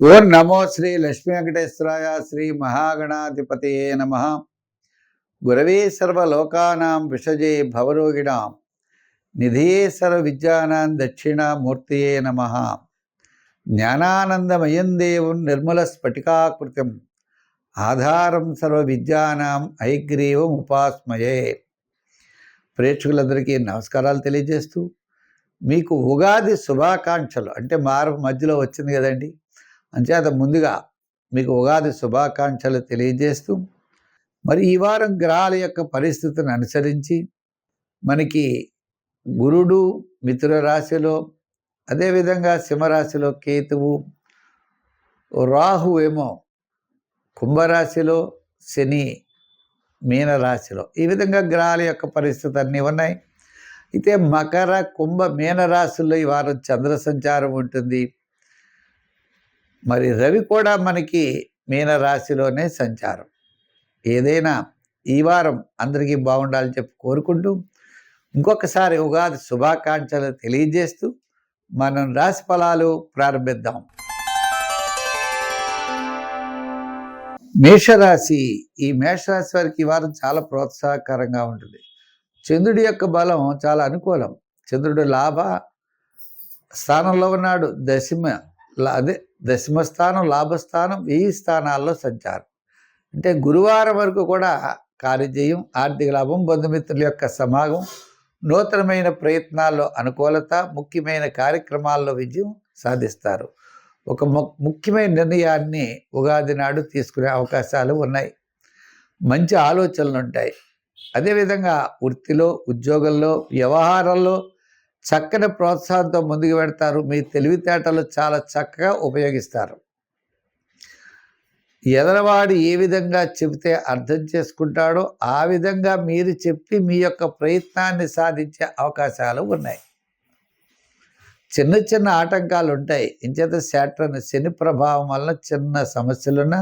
ఓం నమో శ్రీ లక్ష్మీ వెంకటేశ్వరాయ శ్రీ మహాగణాధిపతయే నమః. గురవే సర్వలోకానాం విషజే భవరోగిణాం నిధియే సర్వ విద్యానాం దక్షిణామూర్తియే నమః. జ్ఞానానందమయం దేవం నిర్మల స్ఫటికాకృతిం ఆధారం సర్వ విద్యానాం హయగ్రీవం ఉపాస్మయే. ప్రేక్షకులందరికీ నమస్కారాలు తెలియజేస్తూ మీకు ఉగాది శుభాకాంక్షలు. అంటే మధ్యలో వచ్చింది కదండి, అంచేత ముందుగా మీకు ఉగాది శుభాకాంక్షలు తెలియజేస్తూ, మరి ఈ వారం గ్రహాల యొక్క పరిస్థితిని అనుసరించి మనకి గురుడు మిథున రాశిలో, అదేవిధంగా సింహరాశిలో కేతువు, రాహు ఏమో కుంభరాశిలో, శని మీనరాశిలో, ఈ విధంగా గ్రహాల యొక్క పరిస్థితి అన్నీ ఉన్నాయి. అయితే మకర కుంభ మీనరాశుల్లో ఈ వారం చంద్ర సంచారం ఉంటుంది. మరి రవి కూడా మనకి మీనరాశిలోనే సంచారం. ఏదైనా ఈ వారం అందరికీ బాగుండాలని చెప్పి కోరుకుంటూ ఇంకొకసారి ఉగాది శుభాకాంక్షలు తెలియజేస్తూ మనం రాశి ఫలాలు ప్రారంభిద్దాం. మేషరాశి. ఈ మేషరాశి వారికి ఈ వారం చాలా ప్రోత్సాహకరంగా ఉంటుంది. చంద్రుడి యొక్క బలం చాలా అనుకూలం. చంద్రుడు లాభ స్థానంలో ఉన్నాడు. దశమ స్థానం, లాభస్థానం, ఈ స్థానాల్లో సంచారం. అంటే గురువారం వరకు కూడా కార్యజయం, ఆర్థిక లాభం, బంధుమిత్రుల యొక్క సమాగం, నూతనమైన ప్రయత్నాల్లో అనుకూలత, ముఖ్యమైన కార్యక్రమాల్లో విజయం సాధిస్తారు. ఒక ముఖ్యమైన నిర్ణయాన్ని ఉగాది నాడు తీసుకునే అవకాశాలు ఉన్నాయి. మంచి ఆలోచనలు ఉంటాయి. అదేవిధంగా వృత్తిలో, ఉద్యోగంలో, వ్యవహారంలో చక్కని ప్రోత్సాహంతో ముందుకు పెడతారు. మీ తెలివితేటలు చాలా చక్కగా ఉపయోగిస్తారు. ఎదరవాడు ఏ విధంగా చెబితే అర్థం చేసుకుంటాడో ఆ విధంగా మీరు చెప్పి మీ యొక్క ప్రయత్నాన్ని సాధించే అవకాశాలు ఉన్నాయి. చిన్న చిన్న ఆటంకాలు ఉంటాయి. ఇంచేత శాట్రన్ శని ప్రభావం వలన చిన్న సమస్యలున్నా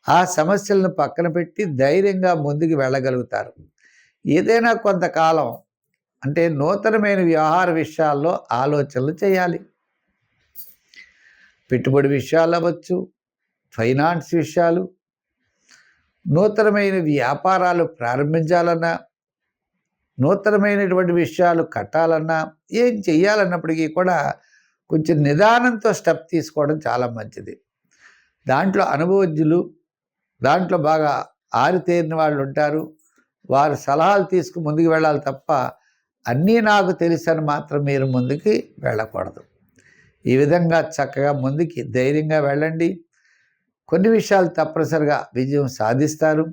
ఆ సమస్యలను పక్కన పెట్టి ధైర్యంగా ముందుకు వెళ్ళగలుగుతారు. ఏదైనా కొంతకాలం అంటే నూతనమైన వ్యవహార విషయాల్లో ఆలోచనలు చేయాలి. పెట్టుబడి విషయాలు అవ్వచ్చు, ఫైనాన్స్ విషయాలు, నూతనమైన వ్యాపారాలు ప్రారంభించాలన్నా, నూతనమైనటువంటి విషయాలు కట్టాలన్నా, ఏం చెయ్యాలన్నప్పటికీ కూడా కొంచెం నిదానంతో స్టెప్ తీసుకోవడం చాలా మంచిది. దాంట్లో అనుభవజ్ఞులు, దాంట్లో బాగా ఆరితేరిన వాళ్ళు ఉంటారు. వారు సలహాలు తీసుకు ముందుకు వెళ్ళాలి తప్ప అన్నీ నాకు తెలుసని మాత్రం మీరు ముందుకి వెళ్ళకూడదు. ఈ విధంగా చక్కగా ముందుకి ధైర్యంగా వెళ్ళండి. కొన్ని విషయాలు తప్పనిసరిగా విజయం సాధిస్తారు.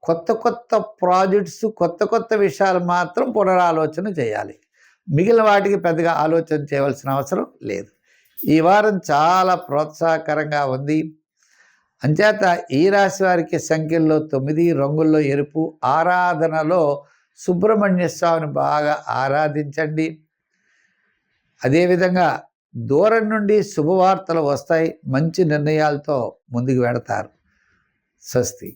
కొత్త కొత్త ప్రాజెక్ట్స్, కొత్త కొత్త విషయాలు మాత్రం పునరాలోచన చేయాలి. మిగిలిన వాటికి పెద్దగా ఆలోచన చేయవలసిన అవసరం లేదు. ఈ వారం చాలా ప్రోత్సాహకరంగా ఉంది. అంచేత ఈ రాశి వారికి సంఖ్యల్లో 9, రంగుల్లో ఎరుపు, ఆరాధనలో సుబ్రహ్మణ్య స్వామిని బాగా ఆరాధించండి. అదేవిధంగా దూరం నుండి శుభవార్తలు వస్తాయి. మంచి నిర్ణయాలతో ముందుకు వెడతారు. స్వస్తి.